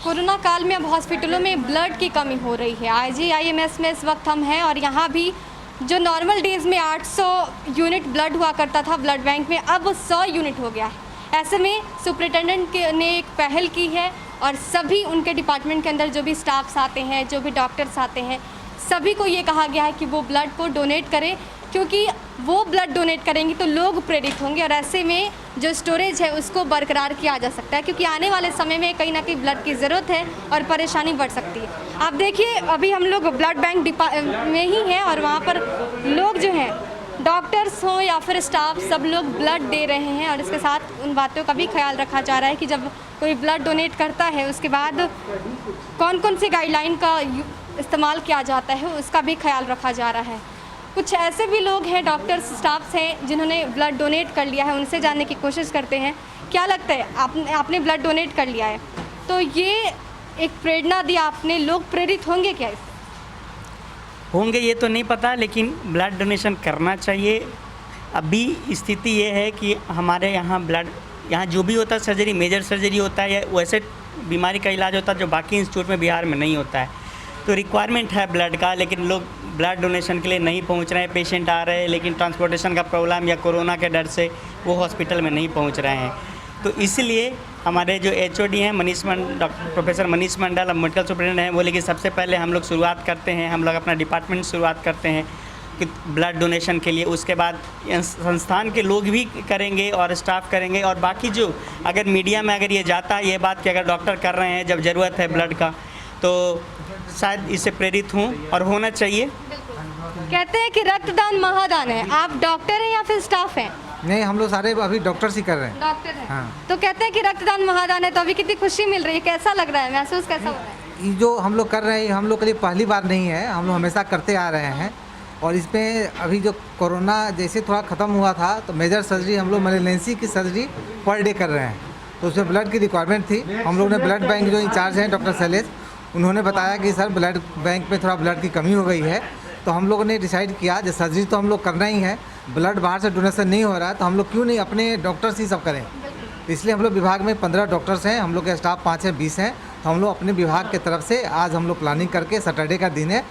Corona काल में अब हॉस्पिटलों में ब्लड की कमी हो रही है। IGIMS में इस वक्त हम हैं और यहाँ भी जो नॉर्मल डेज़ में 800 यूनिट ब्लड हुआ करता था ब्लड बैंक में, अब 100 यूनिट हो गया है। ऐसे में सुपरिटेंडेंट ने एक पहल की है और सभी उनके डिपार्टमेंट के अंदर जो भी स्टाफ्स आते हैं, जो भी डॉक्टर्स आते हैं, सभी को ये कहा गया है कि वो ब्लड को डोनेट करें, क्योंकि वो ब्लड डोनेट करेंगे तो लोग प्रेरित होंगे और ऐसे में जो स्टोरेज है उसको बरकरार किया जा सकता है, क्योंकि आने वाले समय में कहीं ना कहीं ब्लड की ज़रूरत है और परेशानी बढ़ सकती है। आप देखिए, अभी हम लोग ब्लड बैंक में ही हैं और वहाँ पर लोग जो हैं, डॉक्टर्स हों या फिर स्टाफ, सब लोग ब्लड दे रहे हैं और इसके साथ उन बातों का भी ख्याल रखा जा रहा है कि जब कोई ब्लड डोनेट करता है उसके बाद कौन कौन सी गाइडलाइन का इस्तेमाल किया जाता है उसका भी ख्याल रखा जा रहा है। कुछ ऐसे भी लोग हैं, डॉक्टर्स, स्टाफ्स हैं जिन्होंने ब्लड डोनेट कर लिया है, उनसे जानने की कोशिश करते हैं। क्या लगता है, आपने ब्लड डोनेट कर लिया है तो ये एक प्रेरणा दी आपने, लोग प्रेरित होंगे क्या इससे? होंगे ये तो नहीं पता, लेकिन ब्लड डोनेशन करना चाहिए। अभी स्थिति ये है कि हमारे यहाँ ब्लड, यहाँ जो भी होता है सर्जरी, मेजर सर्जरी होता है या वैसे बीमारी का इलाज होता है जो बाकी इंस्टीट्यूट में बिहार में नहीं होता है, तो रिक्वायरमेंट है ब्लड का, लेकिन लोग ब्लड डोनेशन के लिए नहीं पहुंच रहे हैं। पेशेंट आ रहे हैं लेकिन ट्रांसपोर्टेशन का प्रॉब्लम या कोरोना के डर से वो हॉस्पिटल में नहीं पहुंच रहे हैं। तो इसलिए हमारे जो HOD हैं डॉक्टर प्रोफेसर मनीष मंडल, अब मेडिकल सुपरिटेंडेंट हैं, बोले कि सबसे पहले हम लोग शुरुआत करते हैं, हम लोग अपना डिपार्टमेंट शुरुआत करते हैं कि ब्लड डोनेशन के लिए। उसके बाद संस्थान के लोग भी करेंगे और स्टाफ करेंगे, और बाकी जो अगर मीडिया में अगर ये जाता है ये बात कि अगर डॉक्टर कर रहे हैं जब ज़रूरत है ब्लड का, तो शायद इससे प्रेरित हूँ और होना चाहिए। कहते हैं कि रक्तदान महादान है। आप डॉक्टर हैं या फिर स्टाफ हैं? नहीं, हम लोग सारे अभी डॉक्टर्स ही कर रहे हैं। डॉक्टर हैं। हाँ। तो कहते हैं कि रक्तदान महादान है, तो अभी कितनी खुशी मिल रही है, कैसा लग रहा है, महसूस कैसा हो रहा है? ये जो हम लोग कर रहे हैं हम लोग के लिए पहली बार नहीं है, हम लोग हमेशा करते आ रहे हैं। और इसमें अभी जो कोरोना जैसे थोड़ा ख़त्म हुआ था तो मेजर सर्जरी हम लोग इमरजेंसी की सर्जरी पर डे कर रहे हैं, तो उसमें ब्लड की रिक्वायरमेंट थी। हम लोग ने ब्लड बैंक जो इंचार्ज हैं डॉक्टर शैलेश, उन्होंने बताया कि सर ब्लड बैंक में थोड़ा ब्लड की कमी हो गई है, तो हम लोगों ने डिसाइड किया जो सर्जरी तो हम लोग करना ही है, ब्लड बाहर से डोनेशन नहीं हो रहा है तो हम लोग क्यों नहीं अपने डॉक्टर्स ही सब करें। इसलिए हम लोग विभाग में 15 डॉक्टर्स हैं, हम लोग के स्टाफ 5 है 20 हैं, तो हम लोग अपने विभाग की तरफ से आज हम लोग प्लानिंग करके सैटरडे का दिन है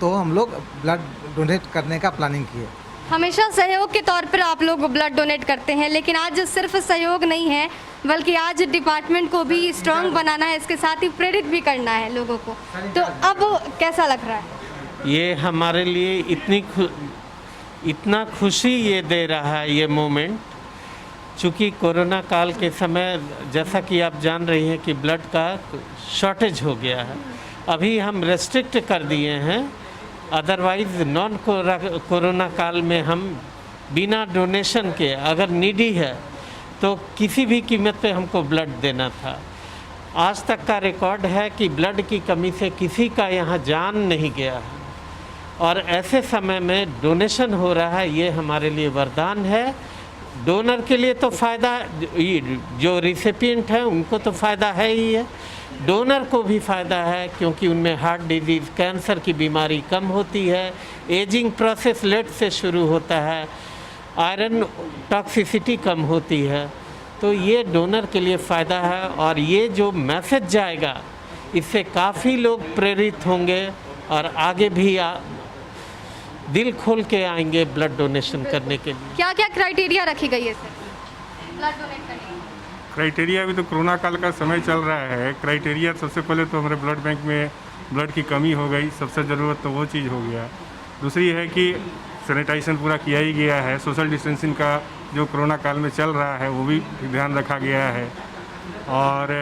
तो हम लोग ब्लड डोनेट करने का प्लानिंग किए। हमेशा सहयोग के तौर पर आप लोग ब्लड डोनेट करते हैं, लेकिन आज सिर्फ सहयोग नहीं है बल्कि आज डिपार्टमेंट को भी स्ट्रॉन्ग बनाना है, इसके साथ ही प्रेरित भी करना है लोगों को। तो अब कैसा लग रहा है? ये हमारे लिए इतना खुशी ये दे रहा है ये मोमेंट, चूँकि कोरोना काल के समय जैसा कि आप जान रही हैं कि ब्लड का शॉर्टेज हो गया है। अभी हम रेस्ट्रिक्ट कर दिए हैं, अदरवाइज़ नॉन कोरोना काल में हम बिना डोनेशन के अगर नीडी है तो किसी भी कीमत पे हमको ब्लड देना था। आज तक का रिकॉर्ड है कि ब्लड की कमी से किसी का यहाँ जान नहीं गया है, और ऐसे समय में डोनेशन हो रहा है, ये हमारे लिए वरदान है। डोनर के लिए तो फ़ायदा, जो रिसिपिएंट है उनको तो फ़ायदा है ही है, डोनर को भी फ़ायदा है क्योंकि उनमें हार्ट डिजीज़, कैंसर की बीमारी कम होती है, एजिंग प्रोसेस लेट से शुरू होता है, आयरन टॉक्सिसिटी कम होती है। तो ये डोनर के लिए फ़ायदा है, और ये जो मैसेज जाएगा इससे काफ़ी लोग प्रेरित होंगे और आगे भी दिल खोल के आएंगे ब्लड डोनेशन करने के लिए। क्या क्या क्राइटेरिया रखी गई है सर ब्लड डोनेट करने की? क्राइटेरिया अभी तो कोरोना काल का समय चल रहा है। क्राइटेरिया सबसे पहले तो हमारे ब्लड बैंक में ब्लड की कमी हो गई, सबसे ज़रूरत तो वो चीज़ हो गया। दूसरी है कि सैनिटाइजेशन पूरा किया ही गया है, सोशल डिस्टेंसिंग का जो कोरोना काल में चल रहा है वो भी ध्यान रखा गया है, और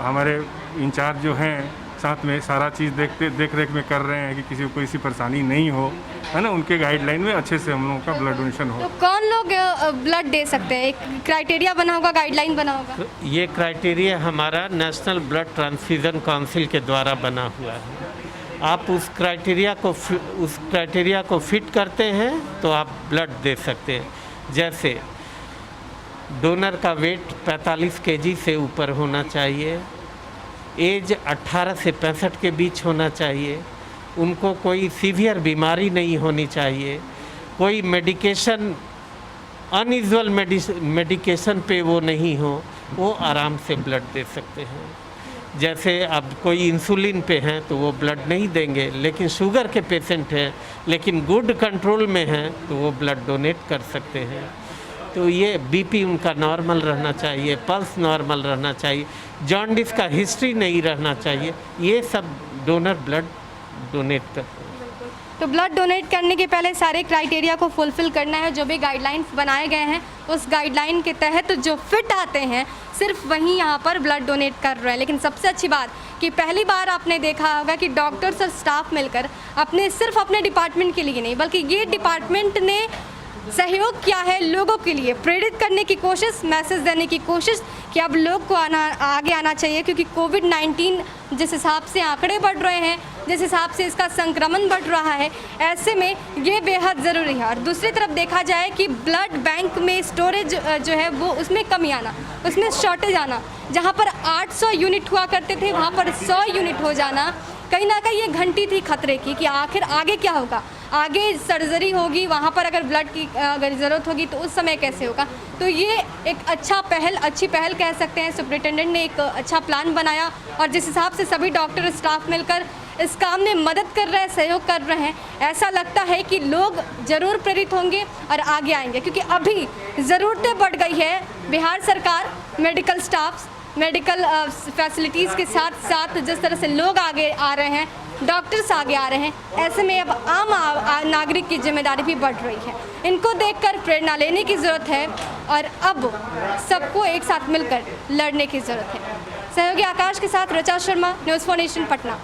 हमारे इंचार्ज जो हैं साथ में सारा चीज़ देख रेख में कर रहे हैं कि किसी को कोई सी परेशानी नहीं हो, है ना, उनके गाइडलाइन में अच्छे से हम लोगों का ब्लड डोनेशन हो। तो कौन लोग ब्लड दे सकते हैं? एक क्राइटेरिया बना होगा, गाइडलाइन बना होगा? तो ये क्राइटेरिया हमारा नेशनल ब्लड ट्रांसफ्यूज़न काउंसिल के द्वारा बना हुआ है। आप उस क्राइटेरिया को फिट करते हैं तो आप ब्लड दे सकते हैं। जैसे डोनर का वेट 45 kg से ऊपर होना चाहिए, एज 18 से 65 के बीच होना चाहिए, उनको कोई सीवियर बीमारी नहीं होनी चाहिए, कोई मेडिकेशन अनयूजुअल मेडिकेशन पे वो नहीं हो, वो आराम से ब्लड दे सकते हैं। जैसे अब कोई इंसुलिन पे हैं तो वो ब्लड नहीं देंगे, लेकिन शुगर के पेशेंट हैं लेकिन गुड कंट्रोल में हैं तो वो ब्लड डोनेट कर सकते हैं। तो ये बीपी उनका नॉर्मल रहना चाहिए, पल्स नॉर्मल रहना चाहिए, जॉन्डिस का हिस्ट्री नहीं रहना चाहिए, ये सब डोनर ब्लड डोनेट करते हैं। तो ब्लड डोनेट करने के पहले सारे क्राइटेरिया को फुलफ़िल करना है। जो भी गाइडलाइंस बनाए गए हैं उस गाइडलाइन के तहत जो फिट आते हैं सिर्फ वहीं यहाँ पर ब्लड डोनेट कर रहे हैं। लेकिन सबसे अच्छी बात कि पहली बार आपने देखा होगा कि डॉक्टर्स और स्टाफ मिलकर सिर्फ अपने डिपार्टमेंट के लिए नहीं बल्कि ये डिपार्टमेंट ने सहयोग किया है लोगों के लिए, प्रेरित करने की कोशिश, मैसेज देने की कोशिश कि अब लोग को आगे आना चाहिए, क्योंकि कोविड-19 जिस हिसाब से आंकड़े बढ़ रहे हैं, जिस हिसाब से इसका संक्रमण बढ़ रहा है, ऐसे में ये बेहद ज़रूरी है। और दूसरी तरफ देखा जाए कि ब्लड बैंक में स्टोरेज जो है वो उसमें कमी आना, उसमें शॉर्टेज आना, जहाँ पर 800 यूनिट हुआ करते थे वहाँ पर 100 यूनिट हो जाना, कहीं ना कहीं ये घंटी थी खतरे की कि आखिर आगे क्या होगा, आगे सर्जरी होगी, वहाँ पर अगर ब्लड की अगर ज़रूरत होगी तो उस समय कैसे होगा। तो ये एक अच्छी पहल कह सकते हैं। सुपरिटेंडेंट ने एक अच्छा प्लान बनाया और जिस हिसाब से सभी डॉक्टर स्टाफ मिलकर इस काम में मदद कर रहे हैं, सहयोग कर रहे हैं, ऐसा लगता है कि लोग ज़रूर प्रेरित होंगे और आगे आएंगे, क्योंकि अभी ज़रूरतें बढ़ गई है। बिहार सरकार मेडिकल स्टाफ, मेडिकल फैसिलिटीज़ के साथ साथ जिस तरह से लोग आगे आ रहे हैं, डॉक्टर्स आगे आ रहे हैं, ऐसे में अब आम नागरिक की जिम्मेदारी भी बढ़ रही है। इनको देखकर प्रेरणा लेने की ज़रूरत है और अब सबको एक साथ मिलकर लड़ने की ज़रूरत है। सहयोगी आकाश के साथ ऋचा शर्मा, न्यूज़ 4 नेशन, पटना।